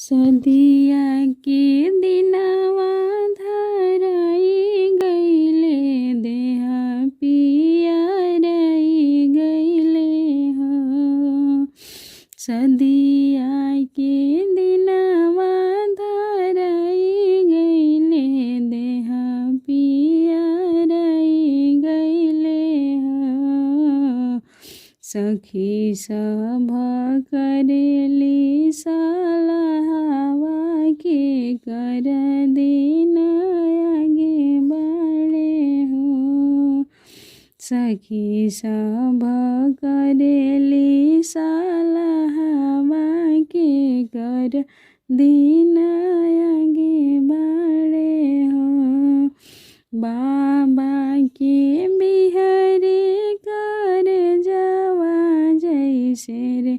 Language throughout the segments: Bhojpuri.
सदिया के दिनवा धराई गईले, देहा पियराई गईले हो। सदिया के दिनवा धराई गईले, देहा पियराई गईले हो। सखी सभ करेली सलाहवा के कर दिन आगे बढ़े हो। सखी सभ करेली सलाहवा के कर दिन आगे बढ़े हो। बाबा के बिहरे कर जवा जैसे रे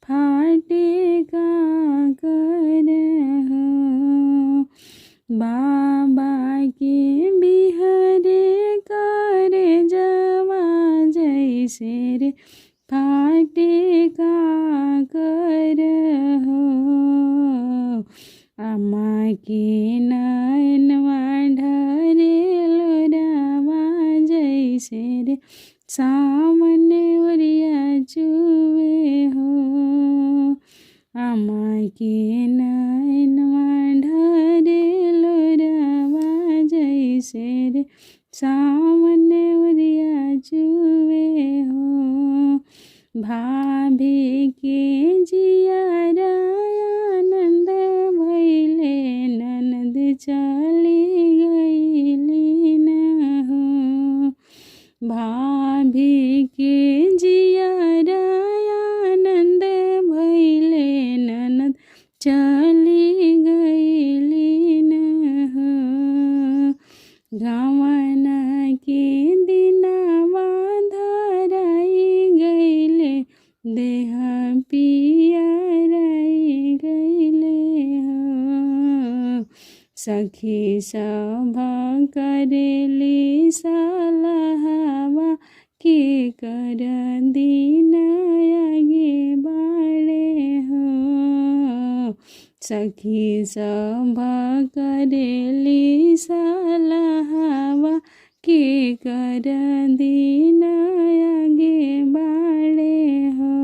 फाटे का कर हो। बाबा के बिहरे कर जवा जैसे रे फाटे का कर हो। अम्मा के नैनवा ढरे लोरावा जैसे रे सावन ओरिया चुए हो। अम्मा के नैनवा ढरे लोरावा जैसे रे सावन ओरिया चुए हो। भाभी के जियारा आनंद भइले, ननद चली गईली न हो। भाभी के जियारा आनंद भइले, ननद चली गईली न हो। गवना के दिनवा धराई गईले, देहा पियराई गईले हो। सखी सभ करेली सलाहवा के कर दिन आगे बढ़े हो। सखी सभ करेली सलाहवा के कर दिन आगे बढ़े हो।